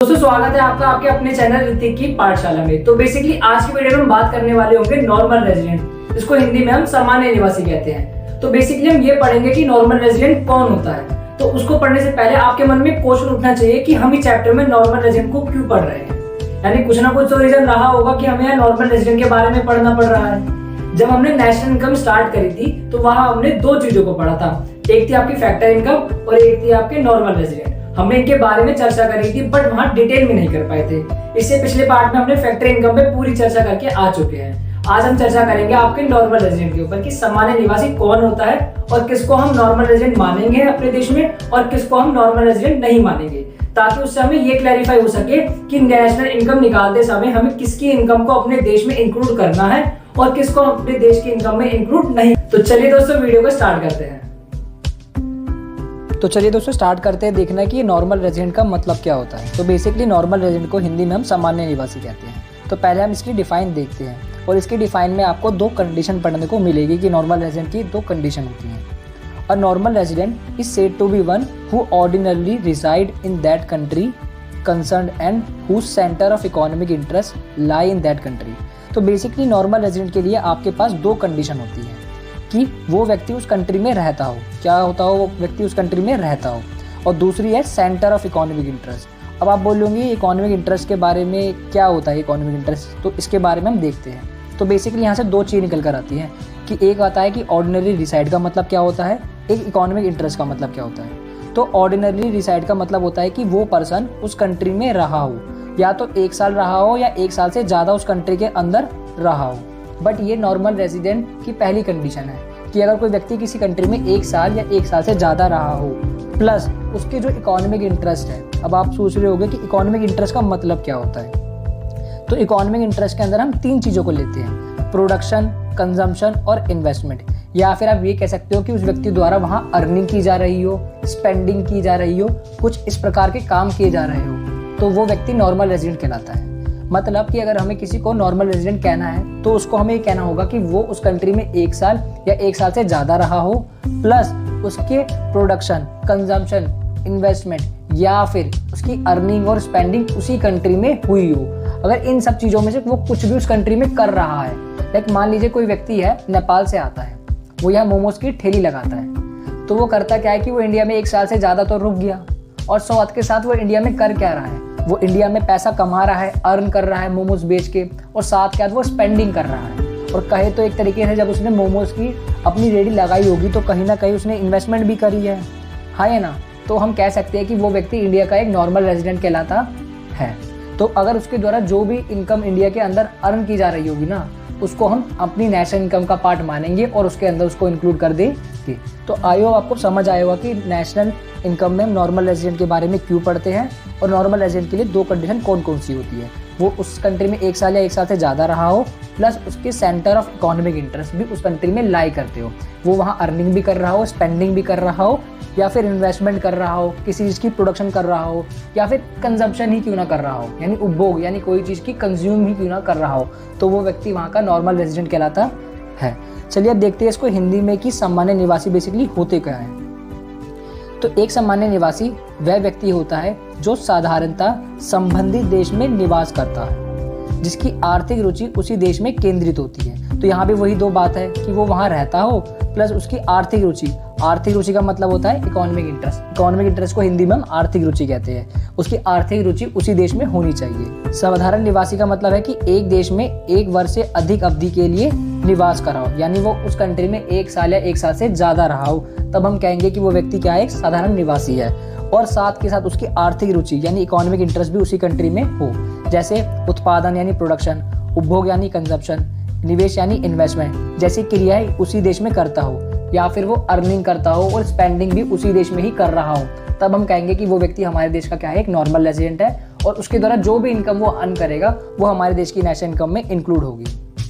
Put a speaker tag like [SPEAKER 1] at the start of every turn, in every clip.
[SPEAKER 1] दोस्तों स्वागत है आपका आपके अपने चैनल ऋतिक की पाठशाला में। तो बेसिकली आज की वीडियो में हम बात करने वाले होंगे नॉर्मल रेजिडेंट, इसको हिंदी में हम सामान्य निवासी कहते हैं। तो बेसिकली हम ये पढ़ेंगे कि नॉर्मल रेजिडेंट कौन होता है। तो उसको पढ़ने से पहले आपके मन में क्वेश्चन उठना चाहिए कि हम इस चैप्टर में नॉर्मल रेजिडेंट को क्यों पढ़ रहे हैं। यानी कुछ ना कुछ तो रीजन रहा होगा कि हमें नॉर्मल रेजिडेंट के बारे में पढ़ना पड़ रहा है। जब हमने नेशनल इनकम स्टार्ट करी थी तो वहां हमने दो चीजों को पढ़ा था, एक थी आपकी फैक्टर इनकम और एक थी आपके नॉर्मल रेजिडेंट। हमने इनके बारे में चर्चा करी थी बट वहां डिटेल में नहीं कर पाए थे। इससे पिछले पार्ट में हमने फैक्टर इनकम पे पूरी चर्चा करके आ चुके हैं। आज हम चर्चा करेंगे आपके नॉर्मल रेजिडेंट के ऊपर कि सामान्य निवासी कौन होता है और किसको हम नॉर्मल रेजिडेंट मानेंगे अपने देश में और किसको हम नॉर्मल रेजिडेंट नहीं मानेंगे, ताकि उससे हमें ये क्लैरिफाई हो सके कि नेशनल इनकम निकालते समय हमें किसकी इनकम को अपने देश में इंक्लूड करना है और किसको अपने देश की इनकम में इंक्लूड नहीं। तो चलिए दोस्तों वीडियो को स्टार्ट करते हैं।
[SPEAKER 2] तो चलिए दोस्तों स्टार्ट करते हैं देखना कि नॉर्मल रेजिडेंट का मतलब क्या होता है। तो बेसिकली नॉर्मल रेजिडेंट को हिंदी में हम सामान्य निवासी कहते हैं। तो पहले हम इसकी डिफाइन देखते हैं और इसकी डिफाइन में आपको दो कंडीशन पढ़ने को मिलेगी कि नॉर्मल रेजिडेंट की दो कंडीशन होती हैं। A normal resident is said to be one who ordinarily reside in that country concerned and whose centre of economic interest lie in that country. तो बेसिकली नॉर्मल रेजिडेंट के लिए आपके पास दो condition होती है कि वो व्यक्ति उस कंट्री में रहता हो, क्या होता हो, वो व्यक्ति उस कंट्री में रहता हो, और दूसरी है सेंटर ऑफ इकोनॉमिक इंटरेस्ट। अब आप बोलोगे इकोनॉमिक इंटरेस्ट के बारे में क्या होता है इकोनॉमिक इंटरेस्ट, तो इसके बारे में हम देखते हैं। तो बेसिकली यहाँ से दो चीज़ निकल कर आती हैं कि एक आता है कि ऑर्डिनरी रिसाइड का मतलब क्या होता है, एक इकोनॉमिक इंटरेस्ट का मतलब क्या होता है। तो ऑर्डिनरी रिसाइड का मतलब होता है कि वो पर्सन उस कंट्री में रहा हो, या तो 1 साल रहा हो या 1 साल से ज़्यादा उस कंट्री के अंदर रहा हो। बट ये नॉर्मल रेजिडेंट की पहली कंडीशन है कि अगर कोई व्यक्ति किसी कंट्री में 1 साल या 1 साल से ज़्यादा रहा हो प्लस उसके जो इकोनॉमिक इंटरेस्ट है। अब आप सोच रहे होंगे कि इकोनॉमिक इंटरेस्ट का मतलब क्या होता है। तो इकोनॉमिक इंटरेस्ट के अंदर हम 3 चीज़ों को लेते हैं, प्रोडक्शन, कंजम्पशन और इन्वेस्टमेंट। या फिर आप ये कह सकते हो कि उस व्यक्ति द्वारा वहाँ अर्निंग की जा रही हो, स्पेंडिंग की जा रही हो, कुछ इस प्रकार के काम किए जा रहे हो, तो वो व्यक्ति नॉर्मल रेजिडेंट कहलाता है। मतलब कि अगर हमें किसी को नॉर्मल रेजिडेंट कहना है तो उसको हमें ये कहना होगा कि वो उस कंट्री में 1 साल या 1 साल से ज़्यादा रहा हो प्लस उसके प्रोडक्शन, कंजम्पशन, इन्वेस्टमेंट या फिर उसकी अर्निंग और स्पेंडिंग उसी कंट्री में हुई हो। अगर इन सब चीज़ों में से वो कुछ भी उस कंट्री में कर रहा है, लाइक मान लीजिए कोई व्यक्ति है नेपाल से आता है, वो यहाँ मोमोज की ठेली लगाता है, तो वो करता क्या है कि वो इंडिया में 1 साल से ज़्यादा तो रुक गया और साथ के साथ वो इंडिया में कर क्या रहा है, वो इंडिया में पैसा कमा रहा है, अर्न कर रहा है मोमोज बेच के, और साथ के साथ वो स्पेंडिंग कर रहा है। और कहे तो एक तरीके से जब उसने मोमोज की अपनी रेडी लगाई होगी तो कहीं ना कहीं उसने इन्वेस्टमेंट भी करी है, हाँ है ना। तो हम कह सकते हैं कि वो व्यक्ति इंडिया का एक नॉर्मल रेजिडेंट कहलाता है। तो अगर उसके द्वारा जो भी इनकम इंडिया के अंदर अर्न की जा रही होगी ना, उसको हम अपनी नेशनल इनकम का पार्ट मानेंगे और उसके अंदर उसको इंक्लूड कर देंगे। तो आई होप आपको समझ आया होगा कि नेशनल इनकम में हम नॉर्मल रेजिडेंट के बारे में क्यों पढ़ते हैं और नॉर्मल रेजिडेंट के लिए दो कंडीशन कौन कौन सी होती है। वो उस कंट्री में 1 साल या 1 साल से ज़्यादा रहा हो प्लस उसके सेंटर ऑफ इकोनॉमिक इंटरेस्ट भी उस कंट्री में लाई करते हो, वो वहाँ अर्निंग भी कर रहा हो, स्पेंडिंग भी कर रहा हो, या फिर इन्वेस्टमेंट कर रहा हो, किसी चीज़ की प्रोडक्शन कर रहा हो, या फिर कंजम्पशन ही क्यों ना कर रहा हो, यानी उपभोग यानी कोई चीज़ की कंज्यूम ही क्यों ना कर रहा हो, तो वो व्यक्ति वहाँ का नॉर्मल रेजिडेंट कहलाता है। चलिए अब देखते हैं इसको हिंदी में कि सामान्य निवासी बेसिकली होते क्या हैं। तो एक सामान्य निवासी वह व्यक्ति होता है जो साधारणतः संबंधित देश में निवास करता है, जिसकी आर्थिक रुचि उसी देश में केंद्रित होती है। तो यहाँ भी वही दो बात है कि वो वहाँ रहता हो प्लस उसकी आर्थिक रुचि। आर्थिक रुचि का मतलब होता है इकोनॉमिक इंटरेस्ट। इकोनॉमिक इंटरेस्ट को हिंदी में हम आर्थिक रुचि कहते हैं। उसकी आर्थिक रुचि उसी देश में होनी चाहिए। साधारण निवासी का मतलब है कि एक देश में 1 वर्ष से अधिक अवधि के लिए निवास करा हो, यानी वो उस कंट्री में 1 साल या 1 साल से ज़्यादा रहा हो, तब हम कहेंगे कि वो व्यक्ति क्या है, एक साधारण निवासी है। और साथ के साथ उसकी आर्थिक रुचि यानी इकोनॉमिक इंटरेस्ट भी उसी कंट्री में हो, जैसे उत्पादन यानी प्रोडक्शन, उपभोग यानी कंजप्शन, निवेश यानी इन्वेस्टमेंट जैसी क्रियाएं उसी देश में करता हो, या फिर वो अर्निंग करता हो और स्पेंडिंग भी उसी देश में ही कर रहा हो, तब हम कहेंगे कि वो व्यक्ति हमारे देश का क्या है, एक नॉर्मल रेजिडेंट है और उसके द्वारा जो भी इनकम वो अर्न करेगा वो हमारे देश की नेशनल इनकम में इंक्लूड होगी।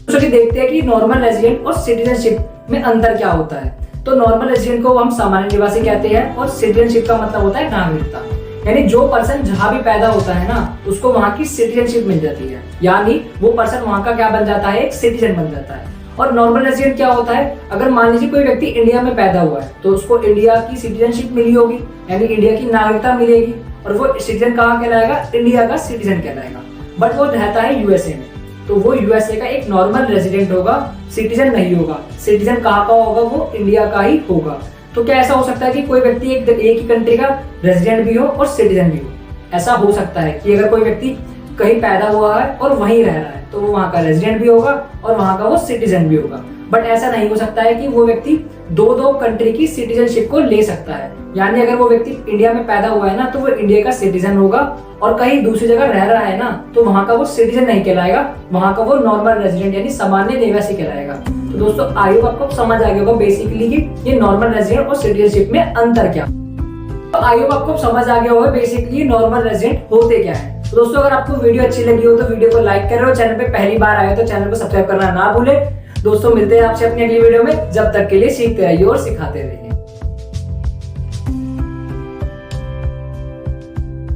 [SPEAKER 1] चलिए देखते हैं कि नॉर्मल रेजिडेंट और सिटीजनशिप में अंतर क्या होता है। तो नॉर्मल रेजिडेंट को हम सामान्य निवासी कहते हैं और सिटीजनशिप का मतलब होता है नागरिकता, यानी जो पर्सन जहाँ भी पैदा होता है ना उसको वहाँ की सिटीजनशिप मिल जाती है, यानी वो पर्सन वहाँ का क्या बन जाता है, एक सिटीजन बन जाता है। और नॉर्मल रेजिडेंट क्या होता है, अगर मान लीजिए कोई व्यक्ति इंडिया में पैदा हुआ है तो उसको इंडिया की सिटीजनशिप मिली होगी, यानी इंडिया की नागरिकता मिलेगी, और वो सिटीजन कहाँ कहलाएगा, इंडिया का सिटीजन कहलाएगा, बट वो रहता है यूएसए में, तो वो यूएसए का एक नॉर्मल रेजिडेंट होगा, सिटीजन नहीं होगा। सिटीजन कहाँ का होगा, वो इंडिया का ही होगा। तो क्या ऐसा हो सकता है कि कोई व्यक्ति एक ही कंट्री का रेजिडेंट भी हो और सिटीजन भी हो? ऐसा हो सकता है कि अगर कोई व्यक्ति कहीं पैदा हुआ है और वहीं रह रहा है तो वो वहाँ का रेजिडेंट भी होगा और वहाँ का वो सिटीजन भी होगा। बट ऐसा नहीं हो सकता है कि वो व्यक्ति दो कंट्री की सिटीजनशिप को ले सकता है। यानी अगर वो व्यक्ति इंडिया में पैदा हुआ है ना तो वो इंडिया का सिटीजन होगा, और कहीं दूसरी जगह रह रहा है ना तो वहाँ का वो सिटीजन नहीं कहलाएगा, वहाँ का वो नॉर्मल रेजिडेंट यानी सामान्य निवासी कहलाएगा। तो दोस्तों आई होप आपको समझ आ गया होगा बेसिकली कि ये नॉर्मल रेजिडेंट और सिटीजनशिप में अंतर क्या। तो आई होप आपको समझ आ गया होगा बेसिकली नॉर्मल रेजिडेंट होते क्या है। तो दोस्तों अगर आपको वीडियो अच्छी लगी हो तो वीडियो को लाइक करें, और चैनल पे पहली बार आए हो तो चैनल को सब्सक्राइब करना ना भूलें। दोस्तों मिलते हैं आपसे अपनी अगली वीडियो में, जब तक के लिए सीखते रहिए और सिखाते रहिए।